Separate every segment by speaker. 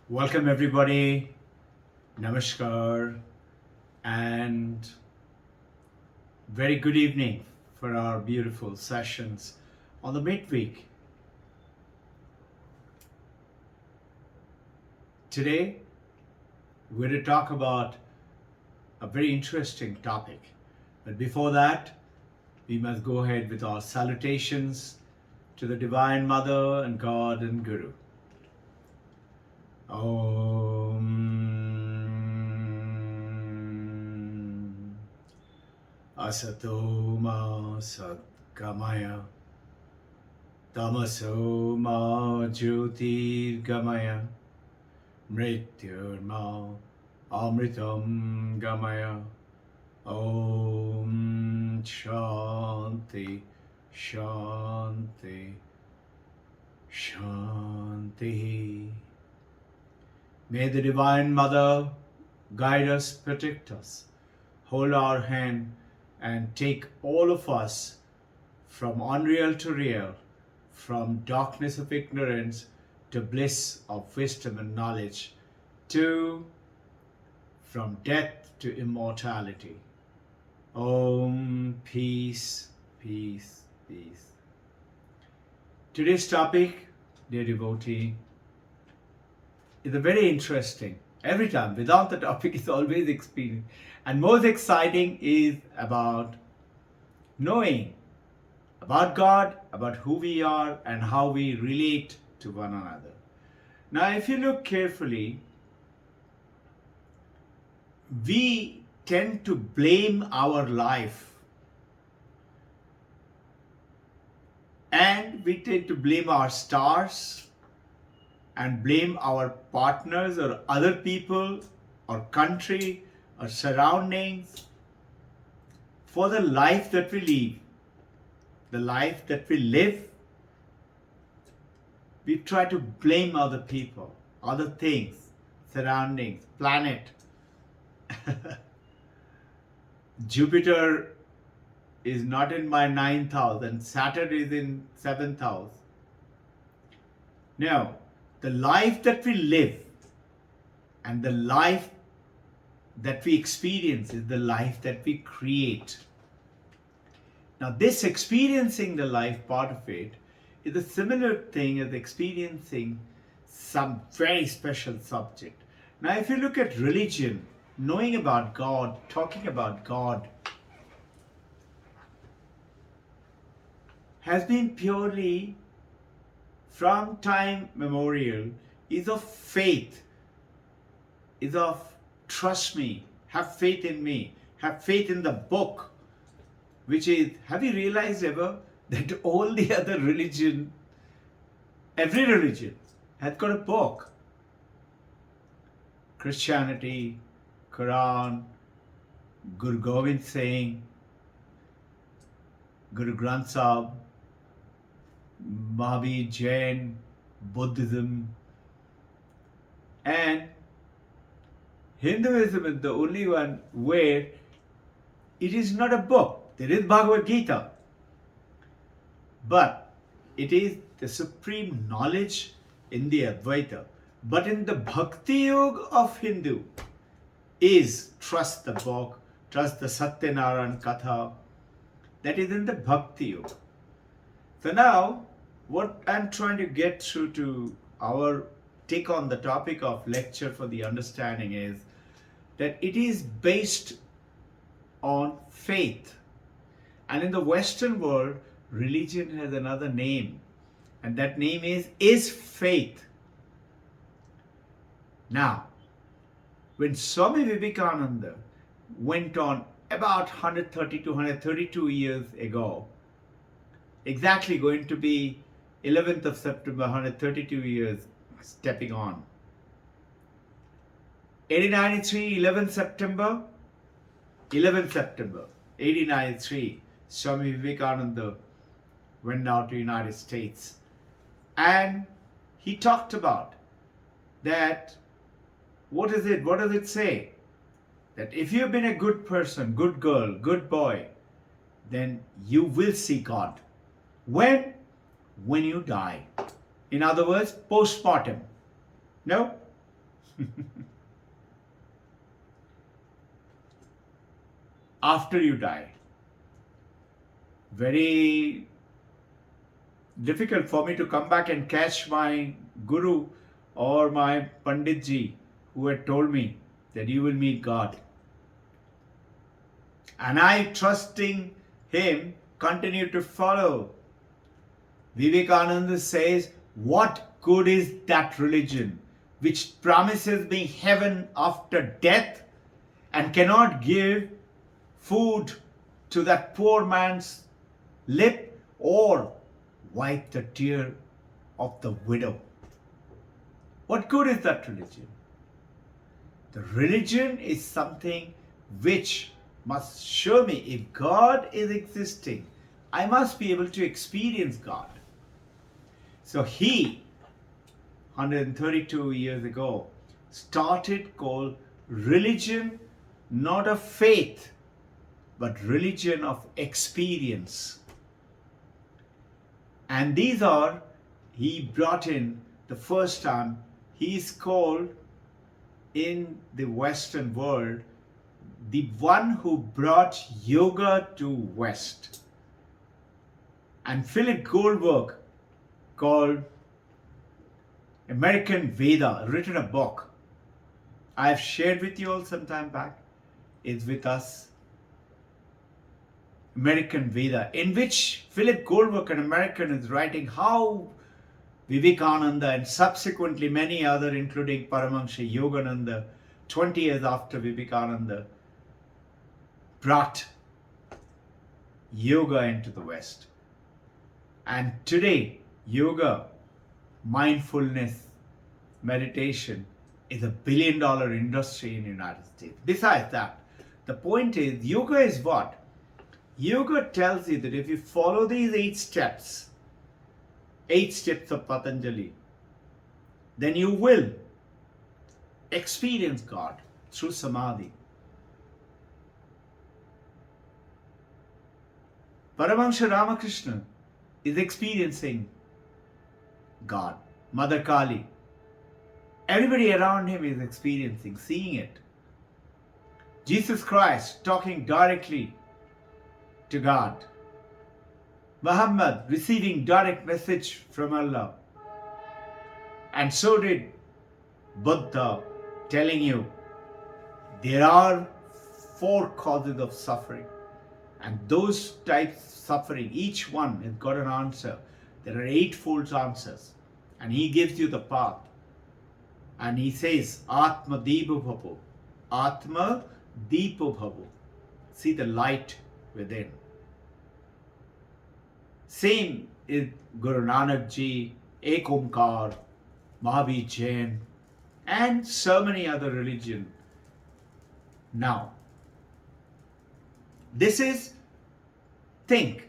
Speaker 1: Welcome everybody, Namaskar, and very good evening for our beautiful sessions on the midweek. Today, we're going to talk about a very interesting topic. But before that, we must go ahead with our salutations to the Divine Mother and God and Guru. Om Asato Ma Satgamaya Tamaso Ma Jyotirgamaya Mrityurma Amritam Gamaya. Om Shanti Shanti Shanti. May the Divine Mother guide us, protect us, hold our hand, and take all of us from unreal to real, from darkness of ignorance to bliss of wisdom and knowledge, from death to immortality. Om, peace, peace, peace. Today's topic, dear devotee, is a very interesting. Every time, without the topic, is always experience. And most exciting is about knowing about God, about who we are, and how we relate to one another. Now, if you look carefully, we tend to blame our life, and we tend to blame our stars, and blame our partners or other people or country or surroundings for the life that we live. The life that we live, we try to blame other people, other things, surroundings, planet. Jupiter is not in my 9th house and Saturn is in 7th house. Now, the life that we live and the life that we experience is the life that we create. Now, this experiencing the life part of it is a similar thing as experiencing some very special subject. Now, if you look at religion, knowing about God, talking about God, has been purely from time memorial, is of faith, is of trust me, have faith in me, have faith in the book, which is, have you realized ever that all the other religion, every religion has got a book? Christianity, Quran, Guru Gobind Singh, Guru Granth Sahib, Mahavir, Jain, Buddhism, and Hinduism is the only one where it is not a book. There is Bhagavad Gita, but it is the supreme knowledge in the Advaita. But in the Bhakti Yoga of Hindu is trust the book, trust the Satyanarayan Katha, that is in the Bhakti Yoga. So now, what I'm trying to get through to our take on the topic of lecture for the understanding is that it is based on faith. And in the Western world, religion has another name, and that name is faith. Now, when Swami Vivekananda went on about 130 to 132 years ago, exactly going to be 11th of September, 132 years stepping on. 1893, 11th September, 1893, Swami Vivekananda went out to United States. And he talked about that, what is it? What does it say? That if you've been a good person, good girl, good boy, then you will see God. When? When you die. In other words, post-mortem. No? After you die. Very difficult for me to come back and catch my guru or my Panditji who had told me that you will meet God. And I, trusting him, continue to follow. Vivekananda says, what good is that religion which promises me heaven after death and cannot give food to that poor man's lip or wipe the tear of the widow? What good is that religion? The religion is something which must show me if God is existing, I must be able to experience God. So he, 132 years ago, started called religion, not of faith, but religion of experience. And these are, he brought in the first time, he is called in the Western world, the one who brought yoga to West. And Philip Goldberg, called American Veda, written a book. I have shared with you all some time back. It's with us. American Veda, in which Philip Goldberg, an American, is writing how Vivekananda and subsequently many other, including Paramahansa Yogananda, 20 years after Vivekananda, brought yoga into the West. And today, yoga, mindfulness, meditation is a billion-dollar industry in the United States. Besides that, the point is, yoga is what? Yoga tells you that if you follow these 8 steps of Patanjali, then you will experience God through samadhi. Paramahansa Ramakrishna is experiencing God. Mother Kali. Everybody around him is experiencing, seeing it. Jesus Christ talking directly to God. Muhammad receiving direct message from Allah. And so did Buddha, telling you there are 4 causes of suffering. And those types of suffering, each one has got an answer. There are 8-fold answers. And he gives you the path. And he says, Atma Deepa Bhavo. Atma Deepa Bhavo. See the light within. Same is Guru Nanak Ji, Ek Omkar, Mahavir Jain, and so many other religions. Now, this is, think,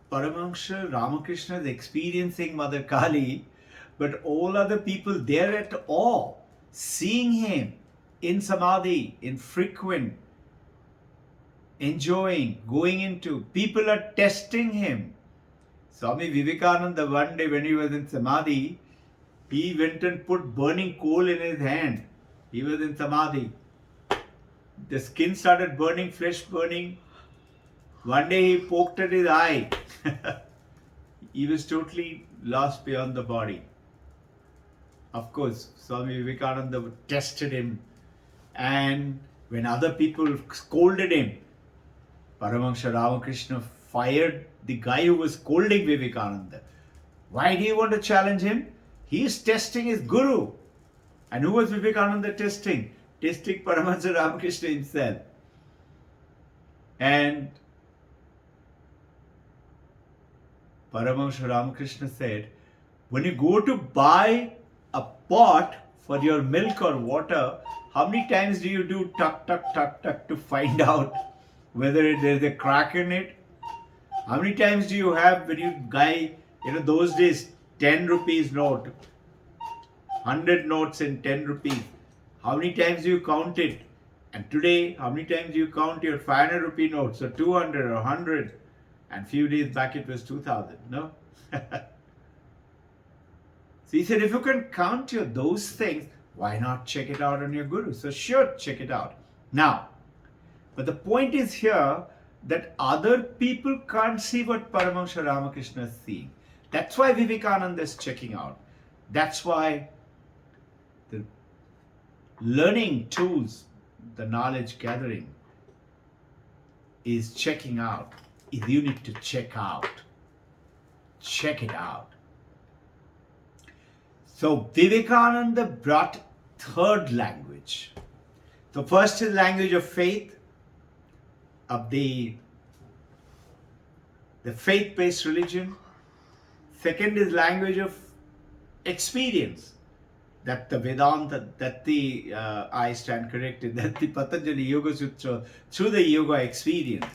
Speaker 1: Paramahansa Ramakrishna is experiencing Mother Kali, but all other people there at awe, seeing him in samadhi, in frequent, enjoying, going into, people are testing him. Swami Vivekananda, one day when he was in samadhi, he went and put burning coal in his hand. He was in samadhi. The skin started burning, flesh burning. One day he poked at his eye. He was totally lost beyond the body. Of course, Swami Vivekananda tested him. And when other people scolded him, Paramahansa Ramakrishna fired the guy who was scolding Vivekananda. Why do you want to challenge him? He is testing his guru. And who was Vivekananda testing? Testing Paramahansa Ramakrishna himself. And Paramahansa Ramakrishna said, when you go to buy a pot for your milk or water, how many times do you do tuck, tuck, tuck, tuck to find out whether there's a crack in it? How many times do you have when you buy, those days, 10 rupees note, 100 notes in 10 rupees. How many times do you count it? And today, how many times do you count your 500 rupee notes, or 200 or 100? And few days back it was 2000, no? So he said, if you can count those things, Why not check it out on your Guru? So sure, check it out. Now, but the point is here that other people can't see what Paramahansa Ramakrishna is seeing. That's why Vivekananda is checking out. That's why the learning tools, the knowledge gathering is checking out. You need to check out. Check it out. So Vivekananda brought third language. So first is language of faith, of the faith-based religion. Second is language of experience, that the Vedanta, that the, I stand corrected, that the Patanjali Yoga Sutra, through the yoga experience.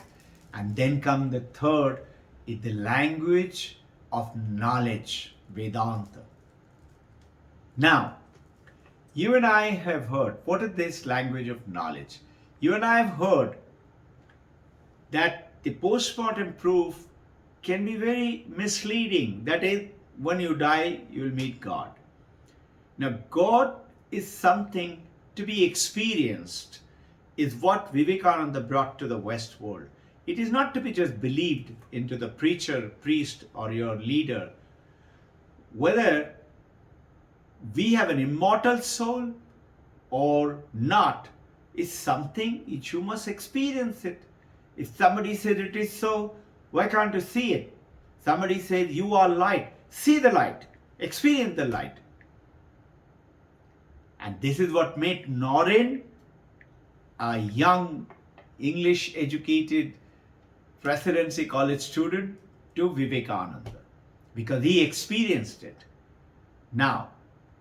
Speaker 1: And then come the third, is the language of knowledge, Vedanta. Now, you and I have heard, what is this language of knowledge? You and I have heard that the postmortem proof can be very misleading. That is, when you die, you will meet God. Now, God is something to be experienced, is what Vivekananda brought to the West world. It is not to be just believed into the preacher, priest, or your leader. Whether we have an immortal soul or not is something which you must experience it. If somebody says it is so, why can't you see it? Somebody says you are light, see the light, experience the light. And this is what made Norin a young English educated presidency college student to Vivekananda, because he experienced it. Now,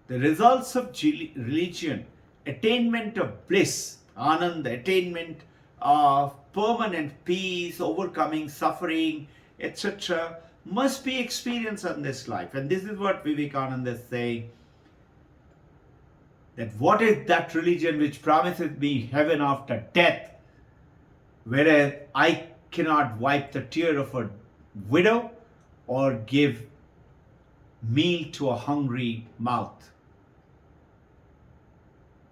Speaker 1: the results of religion, attainment of bliss, ananda, attainment of permanent peace, overcoming suffering, etc., must be experienced in this life. And this is what Vivekananda is saying, that what is that religion which promises me heaven after death, whereas I cannot wipe the tear of a widow or give meal to a hungry mouth.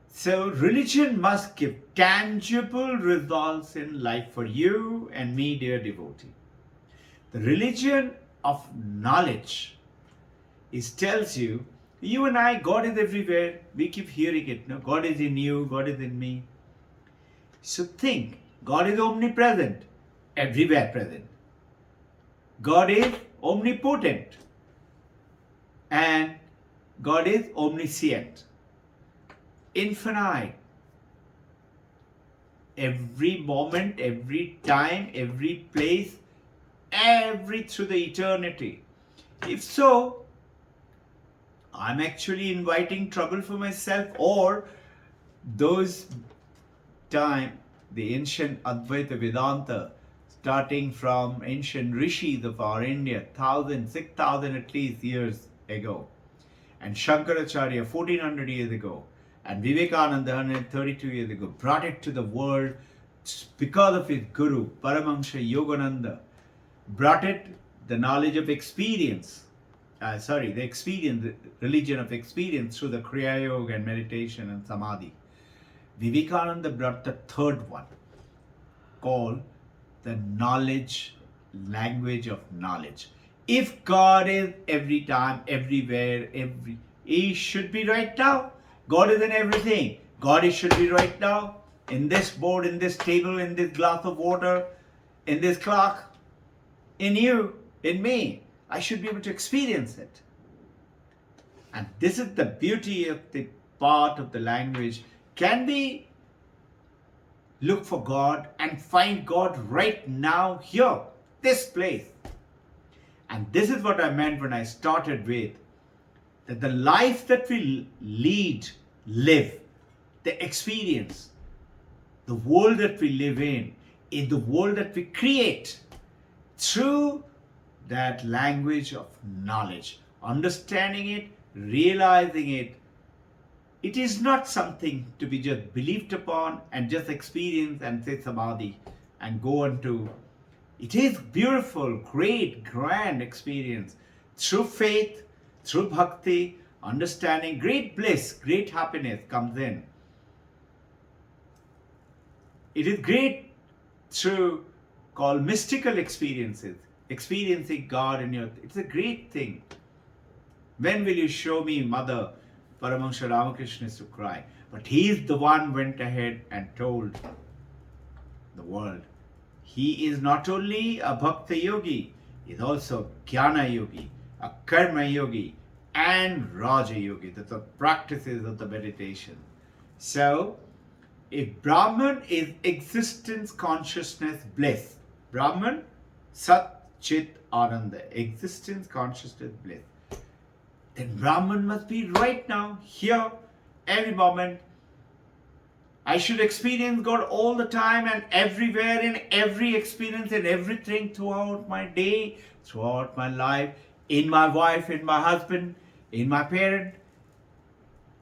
Speaker 1: So religion must give tangible results in life for you and me, dear devotee. The religion of knowledge tells you, you and I, God is everywhere. We keep hearing it. No? God is in you, God is in me. So think, God is omnipresent, everywhere present. God is omnipotent, and God is omniscient, infinite. Every moment, every time, every place, through the eternity. If so, I'm actually inviting trouble for myself, or those time, the ancient Advaita Vedanta, starting from ancient rishis of our India, 6,000 at least years ago, and Shankaracharya 1400 years ago, and Vivekananda 132 years ago, brought it to the world because of his guru, Paramahansa Yogananda, brought it the knowledge of experience, the religion of experience through the Kriya Yoga and meditation and Samadhi. Vivekananda brought the third one, called the language of knowledge. If God is every time, everywhere, He should be right now. God is in everything. God should be right now, in this board, in this table, in this glass of water, in this clock, in you, in me. I should be able to experience it. And this is the beauty of the part of the language. Can we look for God and find God right now, here, this place? And this is what I meant when I started with, that the life that we live, the experience, the world that we live in is the world that we create through that language of knowledge, understanding it, realizing it. It is not something to be just believed upon and just experience and say samadhi and go on to. It is beautiful, great, grand experience through faith, through bhakti, understanding, great bliss, great happiness comes in. It is great through called mystical experiences, experiencing God in your, it's a great thing. When will you show me, Mother? Paramahansa Ramakrishna used to cry. But he is the one went ahead and told the world. He is not only a Bhakta Yogi, he is also Jnana Yogi, a Karma Yogi, and Raja Yogi. That's the practices of the meditation. So, if Brahman is existence, consciousness, bliss, Brahman, Sat, Chit, Ananda, existence, consciousness, bliss, then Brahman must be right now, here, every moment. I should experience God all the time and everywhere, in every experience, in everything throughout my day, throughout my life, in my wife, in my husband, in my parent.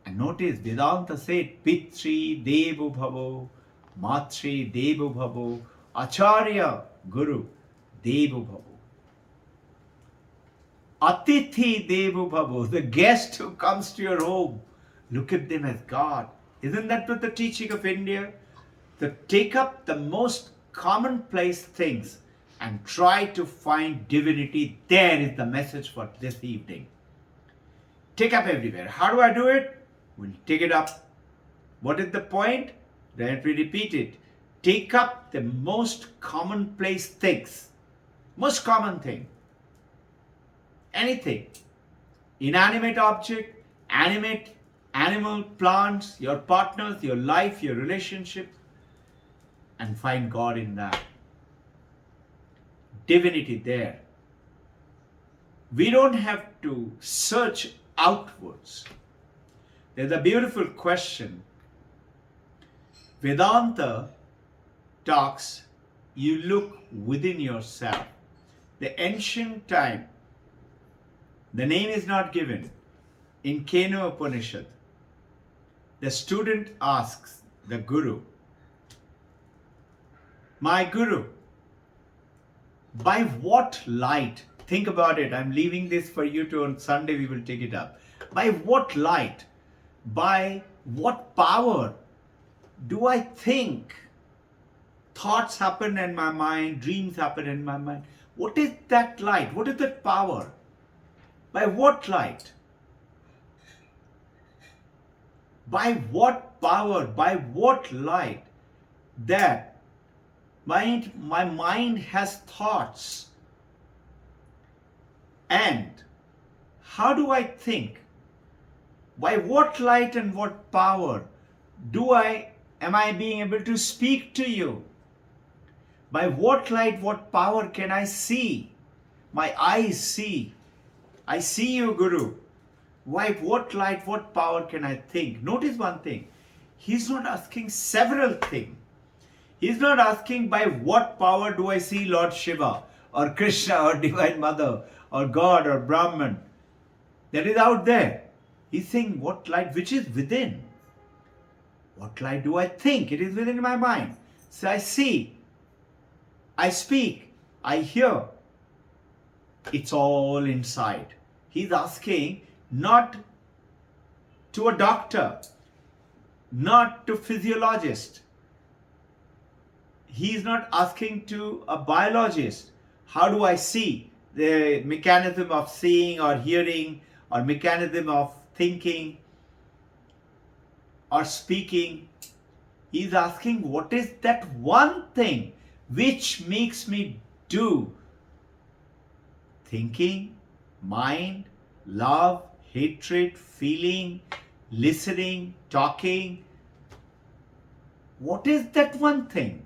Speaker 1: And notice Vedanta said, Pitri Devo Bhavo, Matri Devo Bhavo, Acharya Guru Devo Bhavo. Atithi Devo Bhavo, the guest who comes to your home, look at them as God. Isn't that what the teaching of India? To take up the most commonplace things and try to find divinity. There is the message for this evening. Take up everywhere. How do I do it? We'll take it up. What is the point? Let me repeat it. Take up the most commonplace things. Most common thing. Anything. Inanimate object, animate, animal, plants, your partners, your life, your relationship, and find God in that. Divinity there. We don't have to search outwards. There's a beautiful question. Vedanta talks, you look within yourself. The ancient time, the name is not given. In Kena Upanishad, the student asks the Guru, my Guru, by what light, think about it, I'm leaving this for you to on Sunday, we will take it up. By what light, by what power do I think? Thoughts happen in my mind, dreams happen in my mind. What is that light? What is that power? By what light? By what power? By what light that my mind has thoughts? And how do I think? By what light and what power am I being able to speak to you? By what light, what power can I see? My eyes see. I see you, Guru. Why, what light, what power can I think? Notice one thing. He's not asking several things. He's not asking by what power do I see Lord Shiva or Krishna or Divine Mother or God or Brahman. That is out there. He's saying what light, which is within. What light do I think? It is within my mind. So I see, I speak, I hear. It's all inside. He's asking not to a doctor, not to a physiologist. He's not asking to a biologist. How do I see? The mechanism of seeing or hearing or mechanism of thinking or speaking. He's asking what is that one thing which makes me do thinking, mind, love, hatred, feeling, listening, talking. What is that one thing?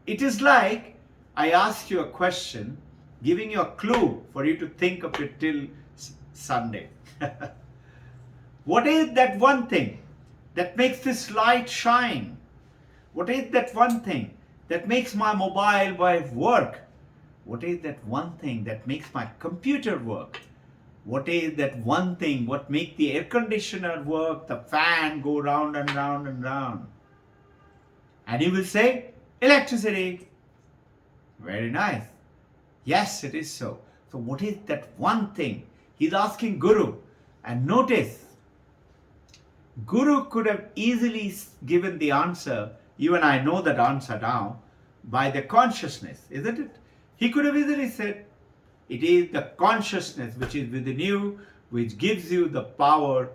Speaker 1: It is like I ask you a question, giving you a clue for you to think of it till Sunday. What is that one thing that makes this light shine? What is that one thing that makes my mobile work? What is that one thing that makes my computer work? What is that one thing what makes the air conditioner work, the fan go round and round and round? And he will say, electricity. Very nice. Yes, it is so. So what is that one thing? He's asking Guru. And notice, Guru could have easily given the answer, even I know that answer now, by the consciousness, isn't it? He could have easily said, it is the consciousness which is within you, which gives you the power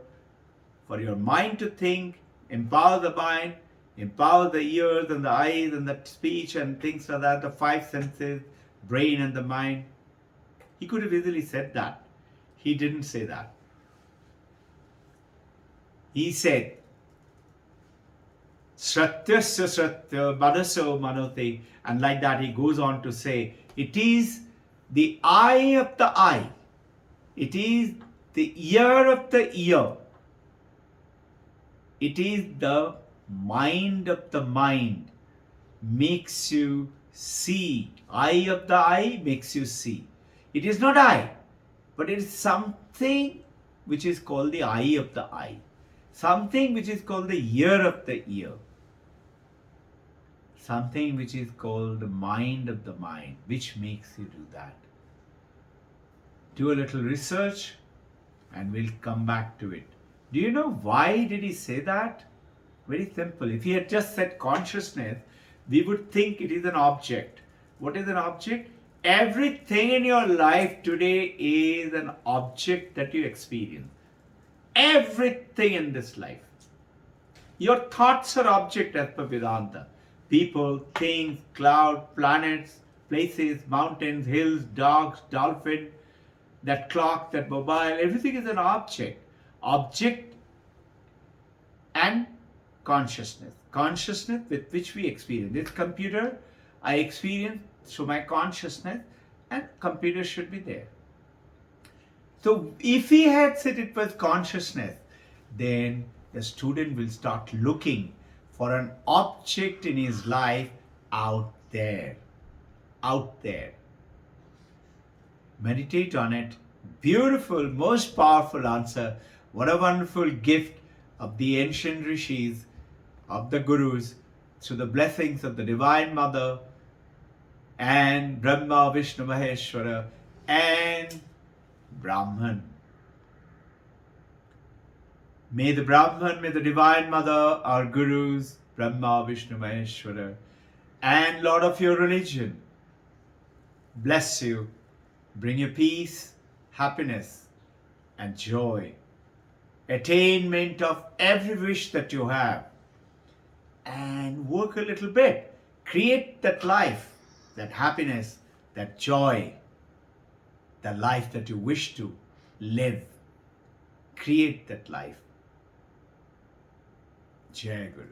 Speaker 1: for your mind to think, empower the mind, empower the ears and the eyes and the speech and things like that, the five senses, brain and the mind. He could have easily said that. He didn't say that. He said, Sratyasya Sratya Manaso Manote, and like that he goes on to say, it is the eye of the eye, it is the ear of the ear, it is the mind of the mind, makes you see. Eye of the eye makes you see. It is not eye, but it is something which is called the eye of the eye, something which is called the ear of the ear, something which is called the mind of the mind, which makes you do that. Do a little research and we'll come back to it. Do you know why did he say that? Very simple. If he had just said consciousness, we would think it is an object. What is an object? Everything in your life today is an object that you experience. Everything in this life. Your thoughts are object as per Vedanta. People, things, clouds, planets, places, mountains, hills, dogs, dolphin, that clock, that mobile, everything is an object. Object and consciousness. Consciousness with which we experience. This computer I experience through my consciousness, and computer should be there. So if he had said it was consciousness, then the student will start looking for an object in his life out there. Out there. Meditate on it. Beautiful, most powerful answer. What a wonderful gift of the ancient rishis, of the gurus, through the blessings of the Divine Mother and Brahma, Vishnu, Maheshwara and Brahman. May the Brahman, may the Divine Mother, our gurus, Brahma, Vishnu, Maheshwara, and Lord of your religion, bless you, bring you peace, happiness, and joy, attainment of every wish that you have, and work a little bit. Create that life, that happiness, that joy, the life that you wish to live. Create that life. Jai Guru.